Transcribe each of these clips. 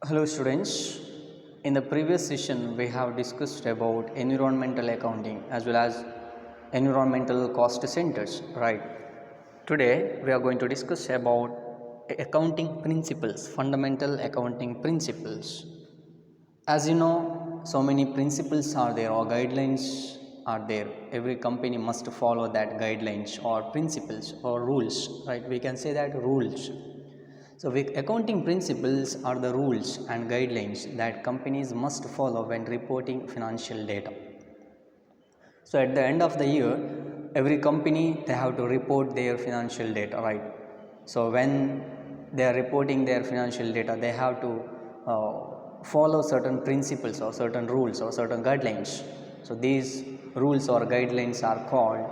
Hello students, in the previous session we have discussed about environmental accounting as well as environmental cost centers, right? Today we are going to discuss about accounting principles, fundamental accounting principles. As you know, so many principles are there or guidelines are there. Every company must follow that guidelines or principles or rules, right? We can say that rules. So, accounting principles are the rules and guidelines that companies must follow when reporting financial data. So, at the end of the year, every company they have to report their financial data, right? So, when they are reporting their financial data, they have to follow certain principles or certain rules or certain guidelines. So, these rules or guidelines are called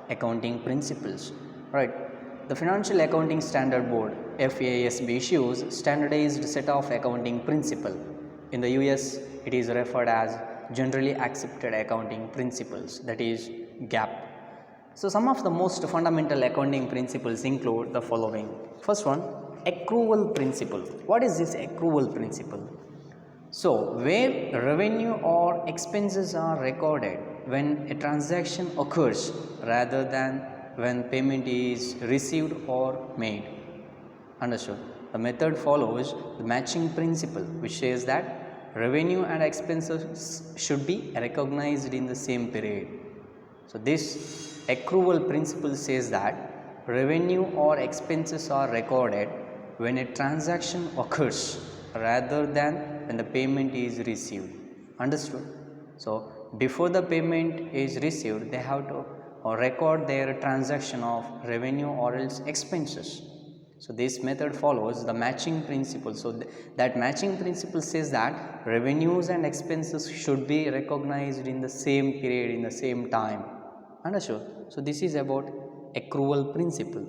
accounting principles, right? The Financial Accounting Standard Board FASB issues standardized set of accounting principle. In the US, it is referred as generally accepted accounting principles, that is GAAP. So some of the most fundamental accounting principles include the following. First one, accrual principle. What is this accrual principle? So where revenue or expenses are recorded when a transaction occurs rather than when payment is received or made. Understood? The method follows the matching principle, which says that revenue and expenses should be recognized in the same period. So this accrual principle says that revenue or expenses are recorded when a transaction occurs rather than when the payment is received. Understood? So before the payment is received, they have to record their transaction of revenue or else expenses. So this method follows the matching principle. So that matching principle says that revenues and expenses should be recognized in the same period, in the same time. Understood? So this is about accrual principle.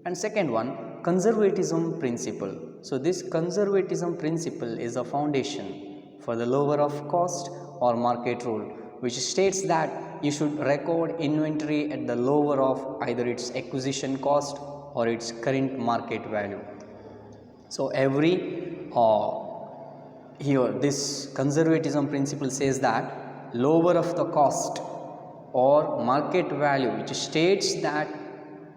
And second one, conservatism principle. So this conservatism principle is a foundation for the lower of cost or market rule, which states that you should record inventory at the lower of either its acquisition cost or its current market value. So every here this conservatism principle says that lower of the cost or market value, which states that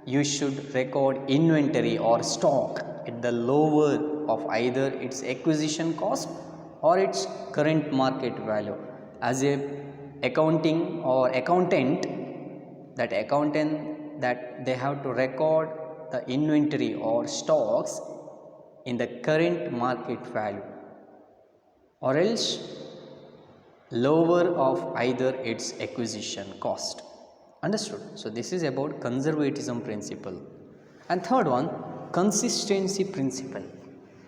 you should record inventory or stock at the lower of either its acquisition cost or its current market value. As a accounting or accountant, that they have to record the inventory or stocks in the current market value or else lower of either its acquisition cost. Understood? So this is about conservatism principle. And third one, consistency principle.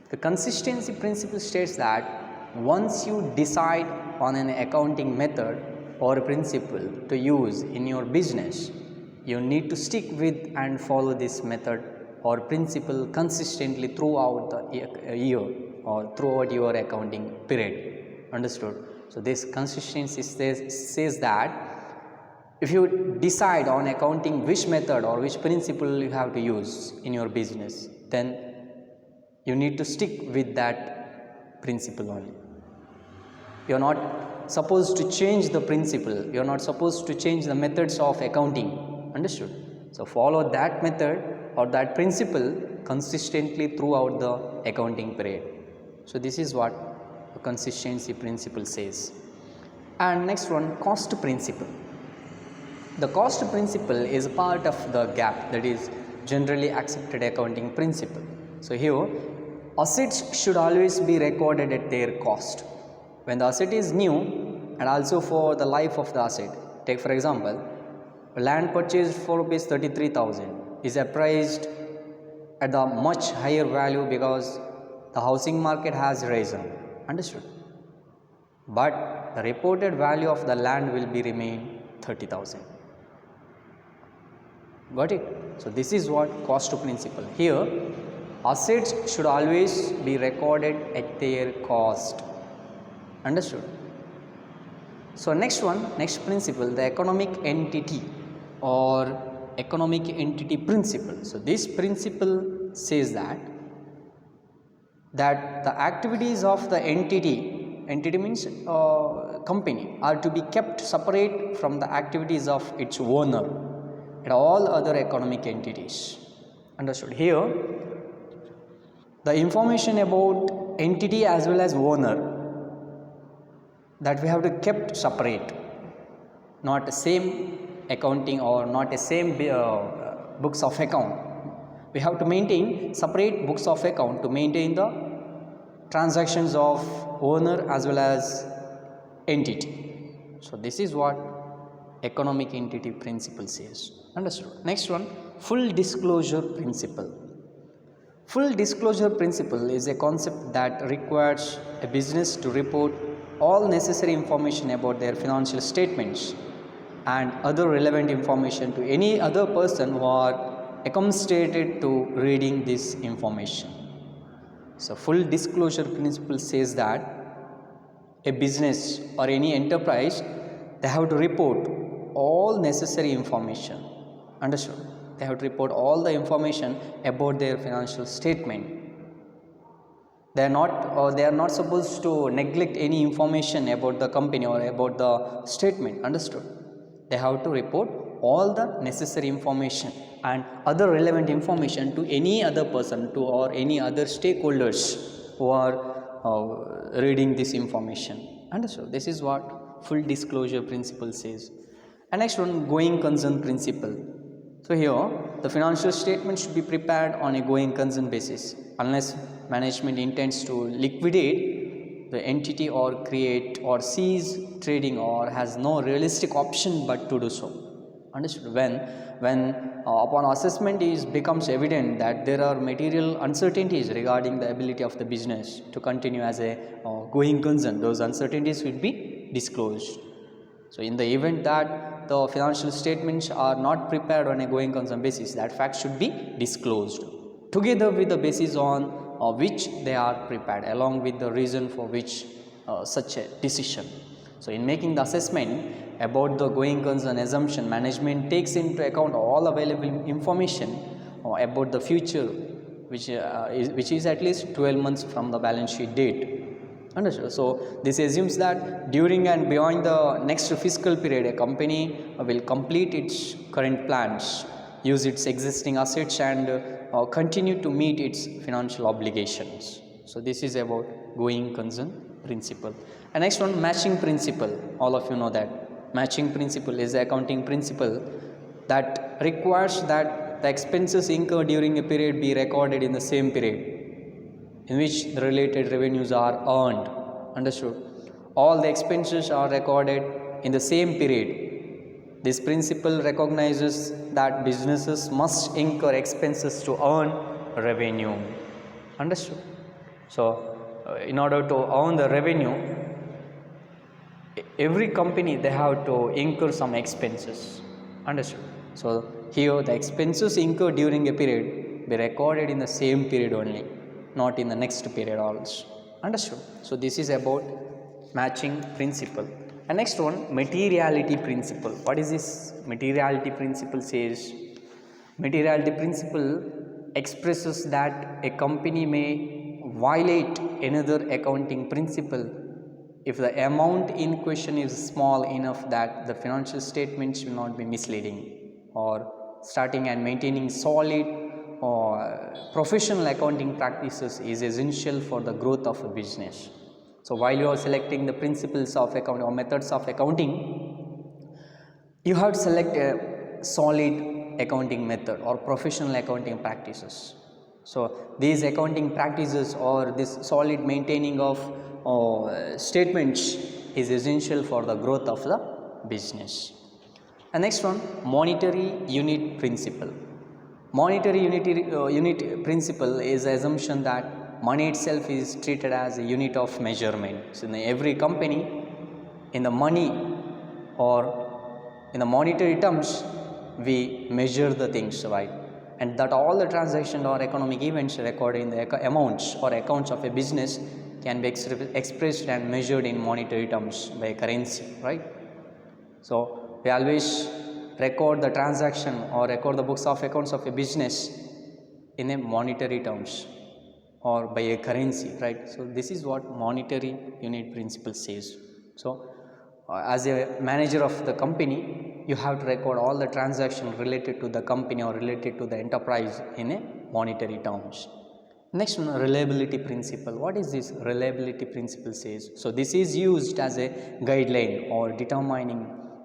The consistency principle states that once you decide on an accounting method or principle to use in your business, you need to stick with and follow this method or principle consistently throughout the year or throughout your accounting period. Understood? So this consistency says that if you decide on accounting which method or which principle you have to use in your business, then you need to stick with that principle only. You are not supposed to change the principle. You are not supposed to change the methods of accounting. Understood? So follow that method or that principle consistently throughout the accounting period. So this is what the consistency principle says. And next one, cost principle. The cost principle is part of the GAAP, that is generally accepted accounting principle. So here assets should always be recorded at their cost. When the asset is new and also for the life of the asset, take for example, land purchased for rupees 33,000 is appraised at the much higher value because the housing market has risen. Understood? But the reported value of the land will be remain 30,000. Got it? So this is what cost principle. Here assets should always be recorded at their cost. Understood? So next principle, the economic entity or economic entity principle. So this principle says that that the activities of the entity means company, are to be kept separate from the activities of its owner and all other economic entities. Understood? Here the information about entity as well as owner, that we have to kept separate, not the same accounting or not the same books of account. We have to maintain separate books of account to maintain the transactions of owner as well as entity. So this is what economic entity principle says. Understood? Next one, full disclosure principle. Full disclosure principle is a concept that requires a business to report all necessary information about their financial statements and other relevant information to any other person who are accommodated to reading this information. So full disclosure principle says that a business or any enterprise, they have to report all necessary information. Understood? They have to report all the information about their financial statement. They are not supposed to neglect any information about the company or about the statement. Understood? They have to report all the necessary information and other relevant information to any other person, to or any other stakeholders who are reading this information. Understood? This is what full disclosure principle says. And next one, going concern principle. So here the financial statement should be prepared on a going concern basis unless management intends to liquidate the entity or create or cease trading or has no realistic option but to do so. Understood? When upon assessment becomes evident that there are material uncertainties regarding the ability of the business to continue as a going concern, those uncertainties will be disclosed. So in the event that the financial statements are not prepared on a going concern basis, that fact should be disclosed together with the basis on which they are prepared, along with the reason for which such a decision. So in making the assessment about the going concern assumption, management takes into account all available information about the future, which is at least 12 months from the balance sheet date. Understood? So this assumes that during and beyond the next fiscal period, a company will complete its current plans, use its existing assets and continue to meet its financial obligations. So this is about going concern principle. And next one, matching principle. All of you know that matching principle is the accounting principle that requires that the expenses incurred during a period be recorded in the same period in which the related revenues are earned. Understood? All the expenses are recorded in the same period. This principle recognizes that businesses must incur expenses to earn revenue. Understood? So in order to earn the revenue, every company they have to incur some expenses. Understood? So here the expenses incurred during a period be recorded in the same period only, not in the next period also. Understood? So this is about matching principle. And next one, materiality principle. What is this materiality principle says? Materiality principle expresses that a company may violate another accounting principle if the amount in question is small enough that the financial statements will not be misleading, or starting and maintaining solid professional accounting practices is essential for the growth of a business. So while you are selecting the principles of accounting or methods of accounting, you have to select a solid accounting method or professional accounting practices. So these accounting practices or this solid maintaining of statements is essential for the growth of the business. And next one, monetary unit principle. Monetary unit principle is the assumption that money itself is treated as a unit of measurement. So in every company, in the money or in the monetary terms, we measure the things, right? And that all the transactions or economic events recorded in the amounts or accounts of a business can be expressed and measured in monetary terms by currency, right? So we always record the transaction or record the books of accounts of a business in a monetary terms. or by a currency, right? So this is what monetary unit principle says. So as a manager of the company, you have to record all the transactions related to the company or related to the enterprise in a monetary terms. Next one, reliability principle. What is this reliability principle says? So this is used as a guideline or determining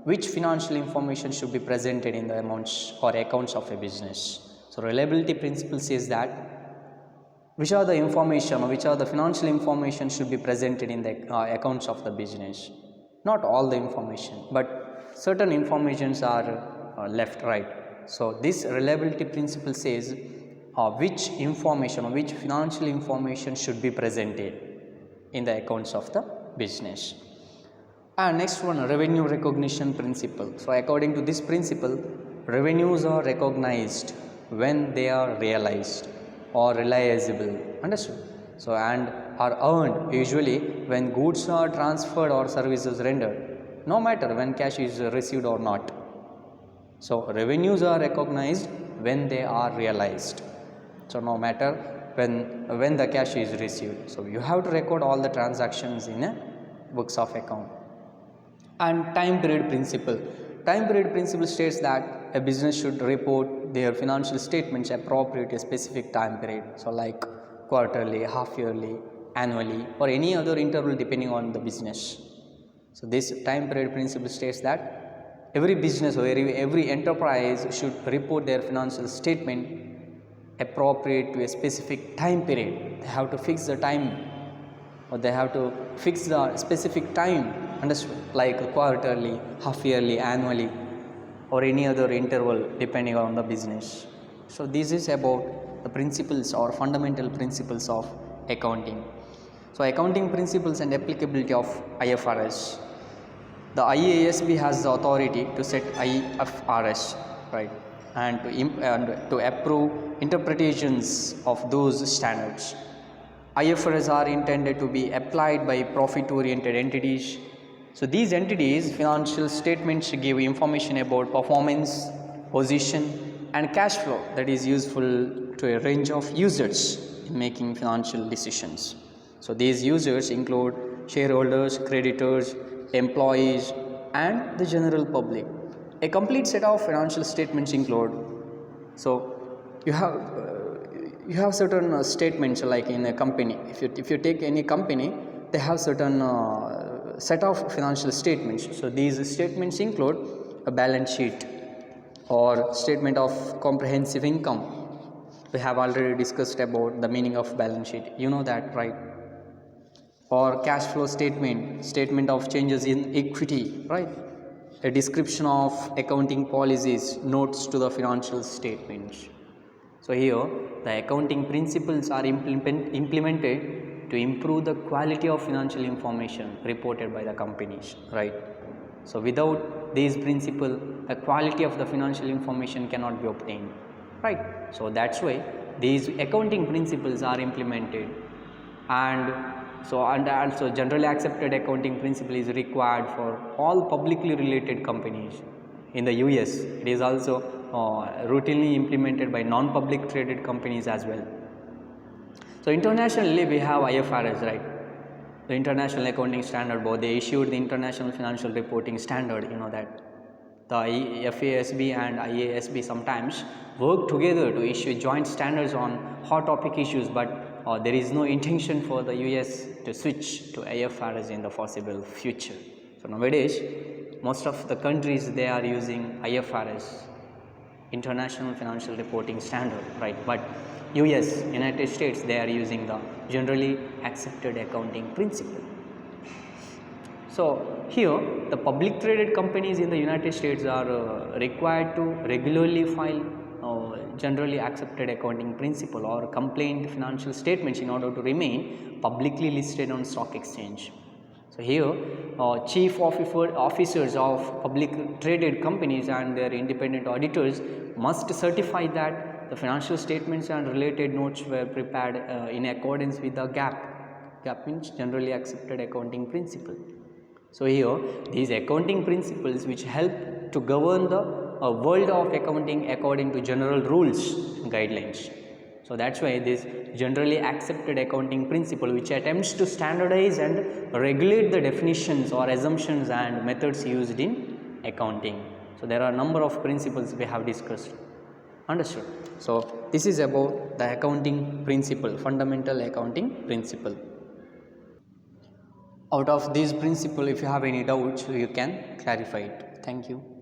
which financial information should be presented in the amounts or accounts of a business. So reliability principle says that which are the information or which are the financial information should be presented in the accounts of the business. Not all the information, but certain informations are left, right. So this reliability principle says which information or which financial information should be presented in the accounts of the business. And next one, revenue recognition principle. So according to this principle, revenues are recognized when they are realized or realizable, understood? So and are earned usually when goods are transferred or services rendered, no matter when cash is received or not. So revenues are recognized when they are realized. So no matter when the cash is received. So you have to record all the transactions in a books of account. And time period principle. Time period principle states that a business should report their financial statements appropriate to a specific time period. So like quarterly, half yearly, annually, or any other interval depending on the business. So this time period principle states that every business or every enterprise should report their financial statement appropriate to a specific time period. They have to fix the time, or they have to fix the specific time, understood, like quarterly, half yearly, annually, or any other interval depending on the business. So this is about the principles or fundamental principles of accounting. So accounting principles and applicability of IFRS. The IASB has the authority to set IFRS, right, and to approve interpretations of those standards. IFRS are intended to be applied by profit-oriented entities. So these entities' financial statements give information about performance, position, and cash flow that is useful to a range of users in making financial decisions. So these users include shareholders, creditors, employees, and the general public. A complete set of financial statements include, so you have certain statements like in a company. If you take any company, they have certain set of financial statements. So these statements include a balance sheet or statement of comprehensive income. We have already discussed about the meaning of balance sheet. You know that, right? Or cash flow statement, statement of changes in equity, right? A description of accounting policies, notes to the financial statements. So here the accounting principles are implemented to improve the quality of financial information reported by the companies, right? So without these principles, the quality of the financial information cannot be obtained, right? So that's why these accounting principles are implemented. And also generally accepted accounting principle is required for all publicly related companies. In the US, it is also routinely implemented by non-public traded companies as well. So internationally we have IFRS, right? The International Accounting Standard Board, they issued the International Financial Reporting Standard. You know that the FASB and IASB sometimes work together to issue joint standards on hot topic issues, but there is no intention for the US to switch to IFRS in the foreseeable future. So nowadays most of the countries, they are using IFRS, International Financial Reporting Standard, right? But US, United States, they are using the generally accepted accounting principle. So here the public traded companies in the United States are required to regularly file generally accepted accounting principle or complaint financial statements in order to remain publicly listed on stock exchange. So here chief officers of public traded companies and their independent auditors must certify that the financial statements and related notes were prepared in accordance with the GAAP. GAAP means generally accepted accounting principle. So here these accounting principles which help to govern the world of accounting according to general rules and guidelines. So that's why this generally accepted accounting principle, which attempts to standardize and regulate the definitions or assumptions and methods used in accounting. So there are a number of principles we have discussed. Understood? So this is about the accounting principle, fundamental accounting principle. Out of this principle, if you have any doubts, you can clarify it. Thank you.